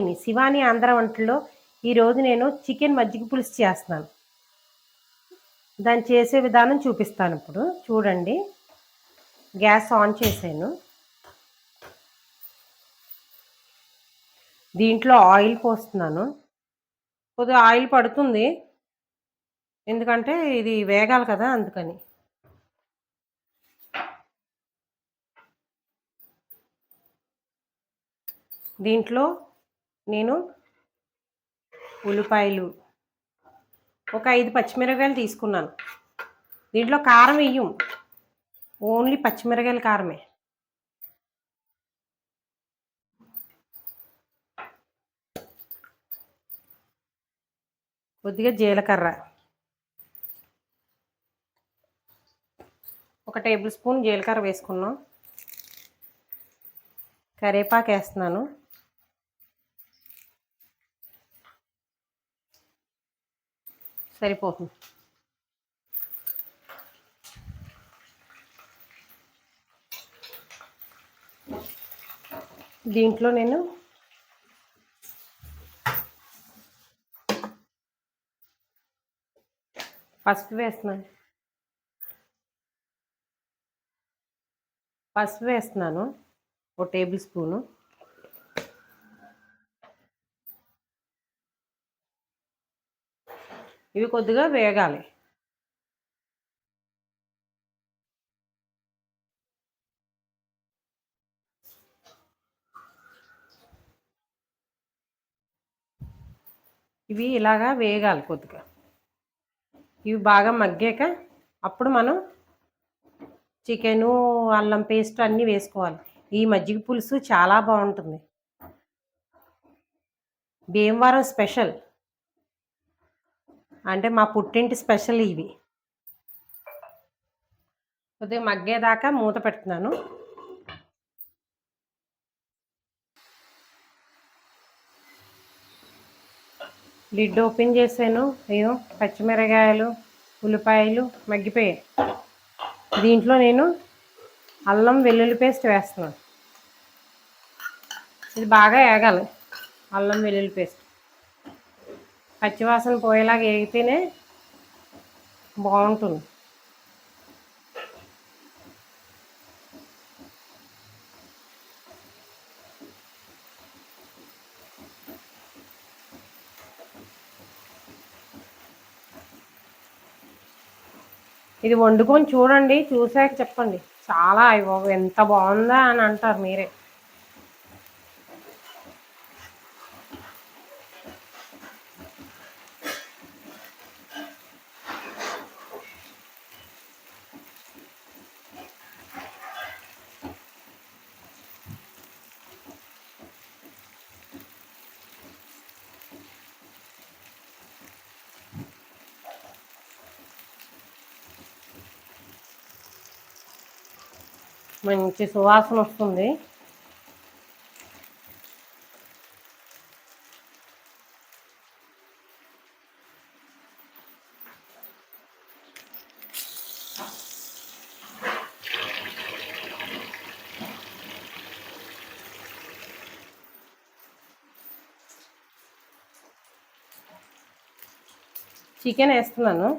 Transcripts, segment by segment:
శివాని ఆంధ్ర వంటల్లో ఈరోజు నేను చికెన్ మజ్జిగ పులుసు చేస్తున్నాను. దాన్ని చేసే విధానం చూపిస్తాను. ఇప్పుడు చూడండి, గ్యాస్ ఆన్ చేశాను. దీంట్లో ఆయిల్ పోస్తున్నాను. కొద్దిగా ఆయిల్ పడుతుంది, ఎందుకంటే ఇది వేగాలి కదా, అందుకని. దీంట్లో నేను ఉల్లిపాయలు, ఒక 5 పచ్చిమిరపకాయలు తీసుకున్నాను. దీంట్లో కారం వేయం, ఓన్లీ పచ్చిమిరపకాయల కారమే. కొద్దిగా జీలకర్ర, ఒక టేబుల్ స్పూన్ జీలకర్ర వేసుకున్నాం. కరివేపాకు వేస్తున్నాను. సరిపోతుంది. దీంట్లో నేను పసుపు వేస్తున్నాను, ఒక టేబుల్ స్పూను. ఇవి కొద్దిగా వేగాలి. ఇవి ఇలాగా వేగాలి కొద్దిగా. ఇవి బాగా మగ్గాక అప్పుడు మనం చికెను, అల్లం పేస్ట్ అన్నీ వేసుకోవాలి. ఈ మజ్జిగ పులుసు చాలా బాగుంటుంది, భీమవరం స్పెషల్, అంటే మా పుట్టింటి స్పెషల్ ఇవి. కొద్దిగా మగ్గేదాకా మూత పెడుతున్నాను. లిడ్ ఓపెన్ చేశాను. అయ్యో, పచ్చిమిరకాయలు, ఉల్లిపాయలు మగ్గిపోయాయి. దీంట్లో నేను అల్లం వెల్లుల్లి పేస్ట్ వేస్తున్నాను. ఇది బాగా వేగాలి. అల్లం వెల్లుల్లి పేస్ట్ పచ్చివాసన పోయేలాగా వేగితేనే బాగుంటుంది. ఇది వండుకొని చూడండి, చూసాక చెప్పండి. చాలా ఎంత బాగుందా అని అంటారు మీరే. మంచి సువాసన వస్తుంది. చికెన్ వేస్తున్నాను.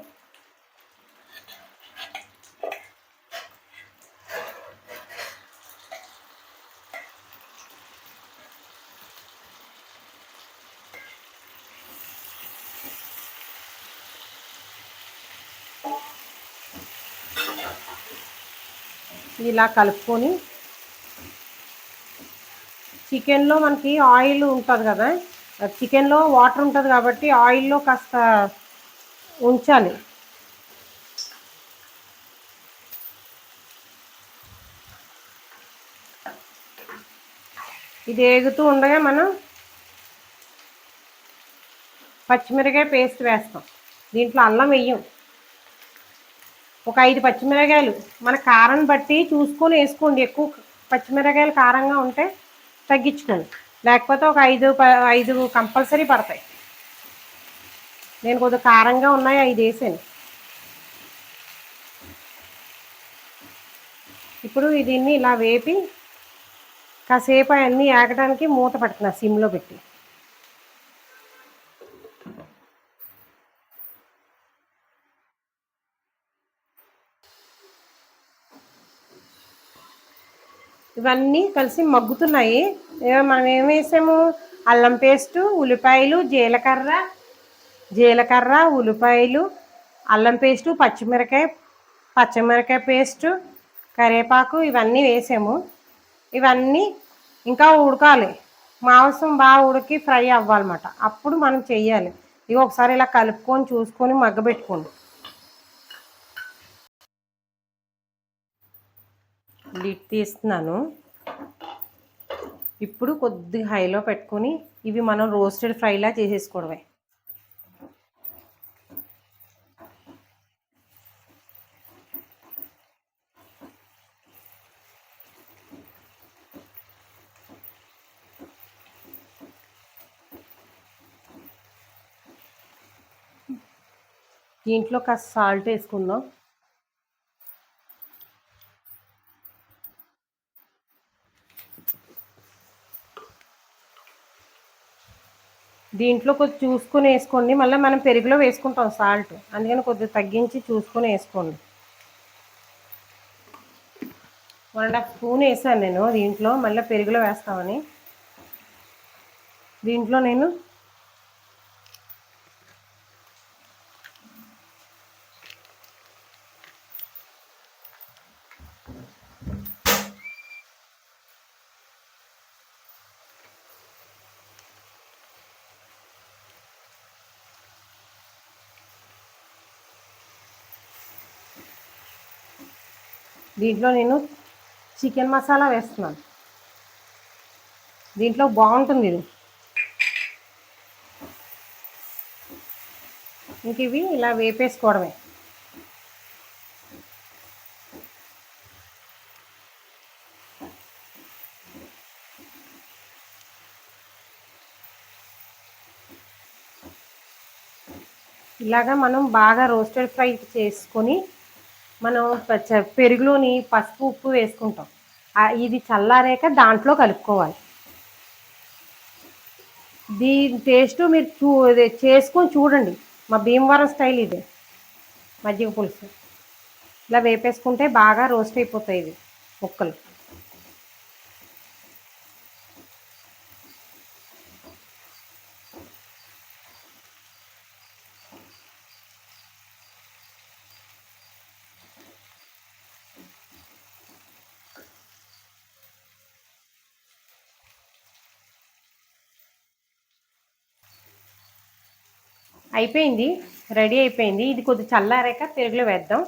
ఇలా కలుపుకొని, చికెన్లో మనకి ఆయిల్ ఉంటుంది కదా, చికెన్లో వాటర్ ఉంటుంది కాబట్టి ఆయిల్లో కాస్త ఉంచాలి. ఇది వేగుతూ ఉండగా మనం పచ్చిమిరకాయ పేస్ట్ వేస్తాం. దీంట్లో అల్లం వేయం. ఒక 5 పచ్చిమిరకాయలు, మన కారం బట్టి చూసుకొని వేసుకోండి. ఎక్కువ పచ్చిమిరకాయలు కారంగా ఉంటే తగ్గించుకోండి, లేకపోతే ఒక 5 కంపల్సరీ పడతాయి. నేను కొద్దిగా కారంగా ఉన్నాయి, 5 వేసాను. ఇప్పుడు దీన్ని ఇలా వేపి కాసేపు అవన్నీ ఆగడానికి మూత పెడుతున్నా, సిమ్లో పెట్టి. ఇవన్నీ కలిసి మగ్గుతున్నాయి. మనం ఏం వేసాము, అల్లం పేస్టు, ఉల్లిపాయలు, జీలకర్ర, ఉల్లిపాయలు, అల్లం పేస్టు, పచ్చిమిరకాయ పేస్టు, కరివేపాకు ఇవన్నీ వేసాము. ఇవన్నీ ఇంకా ఉడకాలి, మాంసం బాగా ఉడికి ఫ్రై అవ్వాలన్నమాట. అప్పుడు మనం చెయ్యాలి. ఇవి ఒకసారి ఇలా కలుపుకొని చూసుకొని మగ్గబెట్టుకోండి. లిడ్ తీస్తున్నాను. ఇప్పుడు కొద్దిగా హైలో పెట్టుకొని ఇవి మనం రోస్టెడ్ ఫ్రైలా చేసేసుకోవడమే. దీంట్లో కాస్త సాల్ట్ వేసుకుందాం. దీంట్లో కొద్ది చూసుకొని వేసుకోండి. మళ్ళీ మనం పెరుగులో వేసుకుంటాం సాల్ట్, అందుకని కొద్దిగా తగ్గించి చూసుకొని వేసుకోండి. 1.5 స్పూన్ వేసాను నేను దీంట్లో, మళ్ళీ పెరుగులో వేస్తామని. దీంట్లో నేను చికెన్ మసాలా వేస్తున్నాను. దీంట్లో బాగుంటుంది ఇది. ఇంక ఇవి ఇలా వేపేసుకోవడమే. ఇలాగా మనం బాగా రోస్టెడ్ ఫ్రై చేసుకొని మనం పెరుగులోని పసుపు ఉప్పు వేసుకుంటాం. ఇది చల్లారాక దాంట్లో కలుపుకోవాలి. దీని టేస్ట్ మీరు చేసుకొని చూడండి. మా భీమవరం స్టైల్ ఇది మజ్జిగ పులుసు. ఇలా వేపేసుకుంటే బాగా రోస్ట్ అయిపోతాయి ఇది ముక్కలు. అయిపోయింది, రెడీ అయిపోయింది. ఇది కొద్ది చల్లారాక పెరుగులో వేద్దాం.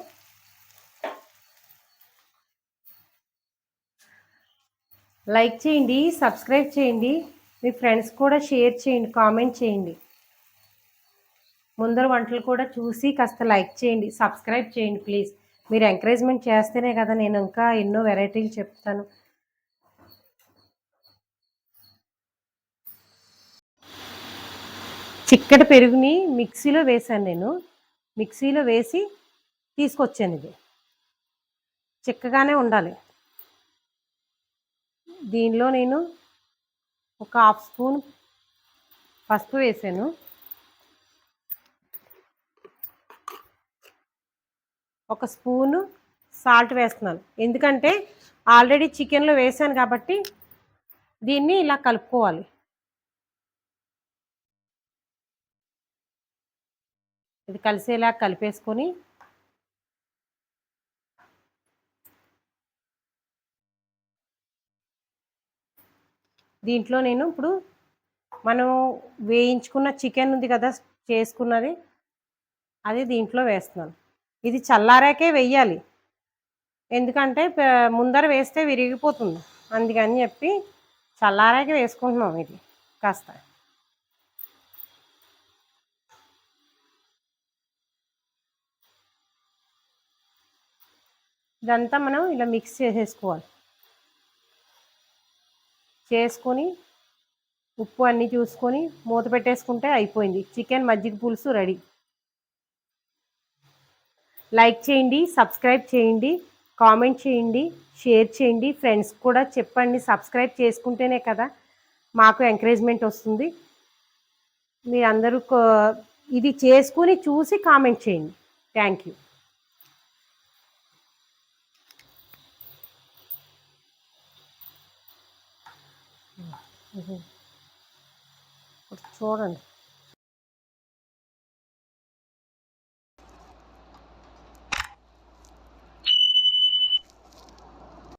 లైక్ చేయండి, సబ్స్క్రైబ్ చేయండి, మీ ఫ్రెండ్స్ కూడా షేర్ చేయండి, కామెంట్ చేయండి. ముందర వంటలు కూడా చూసి కాస్త లైక్ చేయండి, సబ్స్క్రైబ్ చేయండి ప్లీజ్. మీరు ఎంకరేజ్మెంట్ చేస్తేనే కదా నేను ఇంకా ఎన్నో వెరైటీలు చెప్తాను. చిక్కటి పెరుగుని మిక్సీలో వేసాను నేను. మిక్సీలో వేసి తీసుకొచ్చాను. ఇది చిక్కగానే ఉండాలి. దీనిలో నేను ఒక 1/2 స్పూన్ పసుపు వేసాను. ఒక స్పూను సాల్ట్ వేస్తున్నాను, ఎందుకంటే ఆల్రెడీ చికెన్లో వేసాను కాబట్టి దీన్ని ఇలా కలుపుకోవాలి. ఇది కలిసేలా కలిపేసుకొని దీంట్లో నేను ఇప్పుడు మనం వేయించుకున్న చికెన్ ఉంది కదా చేసుకున్నది, అది దీంట్లో వేస్తున్నాను. ఇది చల్లారాకే వెయ్యాలి, ఎందుకంటే ముందర వేస్తే విరిగిపోతుంది. అందుకని చెప్పి చల్లారాకే వేసుకుంటున్నాం. ఇది కాస్త ఇదంతా మనం ఇలా మిక్స్ చేసేసుకోవాలి. చేసుకొని ఉప్పు అన్నీ చూసుకొని మూత పెట్టేసుకుంటే అయిపోయింది. చికెన్ మజ్జిగ పులుసు రెడీ. లైక్ చేయండి, సబ్స్క్రైబ్ చేయండి, కామెంట్ చేయండి, షేర్ చేయండి, ఫ్రెండ్స్ కూడా చెప్పండి. సబ్స్క్రైబ్ చేసుకుంటేనే కదా మాకు ఎంకరేజ్మెంట్ వస్తుంది. మీరందరూ ఇది చేసుకుని చూసి కామెంట్ చేయండి. Thank you. ఇప్పుడు చూడండి